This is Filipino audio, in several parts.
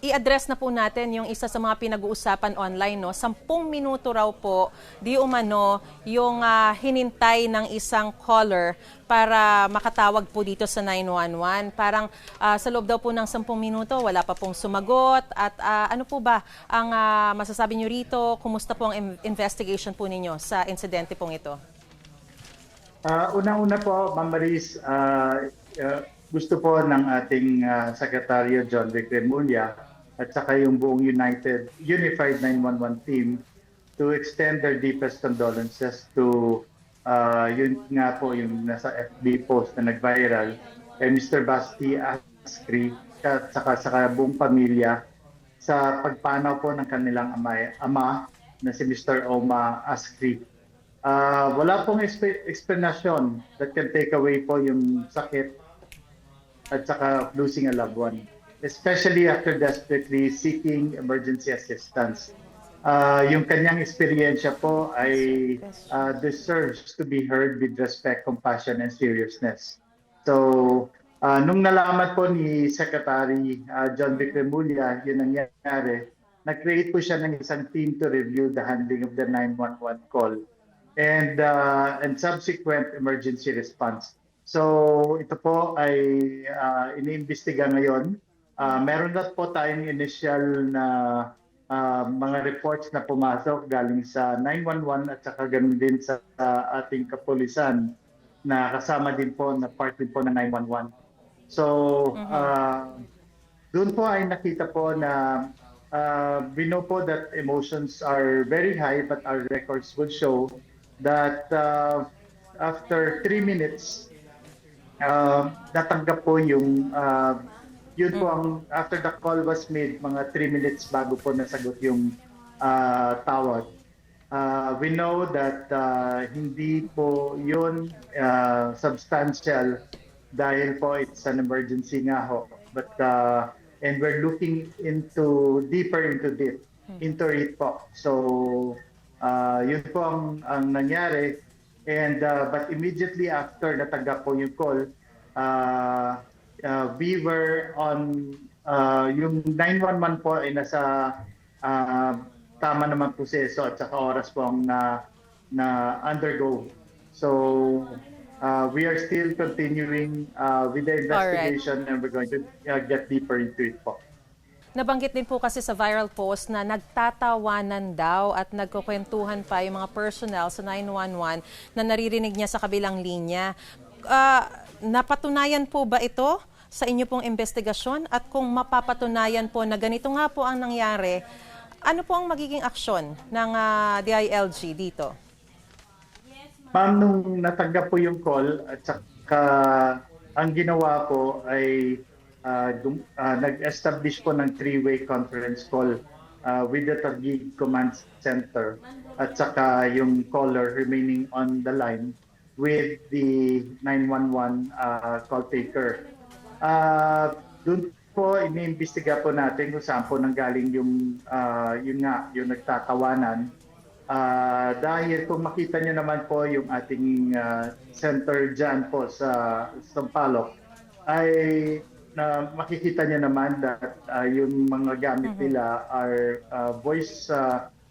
i-address na po natin yung isa sa mga pinag-uusapan online, no? 10 minuto raw po, di umano, yung hinintay ng isang caller para makatawag po dito sa 911. Parang sa loob daw po ng 10 minuto, wala pa pong sumagot. At ano po ba ang masasabi nyo rito? Kumusta po ang investigation po ninyo sa insidente pong ito? Una-una po, Ma'am Maris, gusto po ng ating Secretary John Vic Remulla at saka yung buong Unified 911 team to extend their deepest condolences to yun nga po yung nasa FB post na nag-viral kay Mr. Basti Askri at saka buong pamilya sa pagpanaw po ng kanilang ama na si Mr. Oma Askri. Wala pong explanation that can take away po yung sakit at saka losing a loved one, especially after desperately seeking emergency assistance. Yung kanyang experiensya po ay deserves to be heard with respect, compassion, and seriousness. So, nung nalaman po ni Secretary John Vic Remulla yun nangyari, nag-create po siya ng isang team to review the handling of the 911 call and subsequent emergency response. So, ito po ay iniimbestiga ngayon. Meron na po tayong initial na mga reports na pumasok galing sa 911 at saka ganun din sa ating kapulisan na kasama din po na part din po ng 911. So, doon po ay nakita po na we know po that emotions are very high but our records would show that after 3 minutes, natanggap po yung yun po ang after the call was made, mga 3 minutes bago po nasagot yung tawag. We know that hindi po yun substantial dahil po it's an emergency nga ho. But and we're looking deeper into it po. So yun po ang nangyari. And but immediately after natanggap po yung call, we were on yung 911 po ay nasa tama naman proseso at saka oras po ang na undergo. So we are still continuing with the investigation. Alright. And we're going to get deeper into it po. Nabanggit din po kasi sa viral post na nagtatawanan daw at nagkukwentuhan pa yung mga personnel sa 911 na naririnig niya sa kabilang linya. Napatunayan po ba ito sa inyo pong investigasyon? At kung mapapatunayan po na ganito nga po ang nangyari, ano po ang magiging aksyon ng DILG dito? Ma'am, nung natanggap po yung call at saka ang ginawa po ay nag-establish po ng 3-way conference call with the Taguig Command Center at saka yung caller remaining on the line with the 911 call taker. Doon po iniimbestiga po natin kung saan po nanggaling yung nagtatawanan. Dahil kung makita niyo naman po yung ating center dyan po sa Sampaloc ay makikita niyo naman that yung mga gamit nila are voice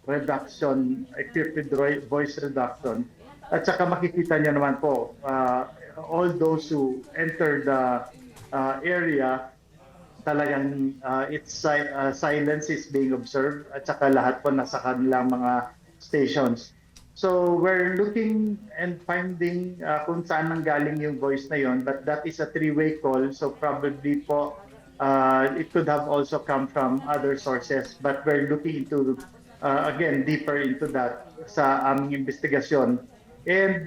reduction, equipped with voice reduction. At saka makikita niyo naman po all those who enter the area, talagang silence is being observed at saka lahat po nasa kanilang mga stations. So we're looking and finding kung saan nanggaling yung voice na yon, but that is a 3-way call, so probably po it could have also come from other sources, but we're looking into again deeper into that sa aming investigasyon. And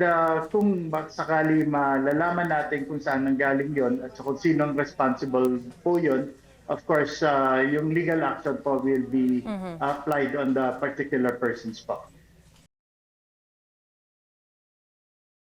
kung sakali malalaman natin kung saan nanggaling yon at kung sinong responsible po yon, of course yung legal action po will be applied on the particular persons po.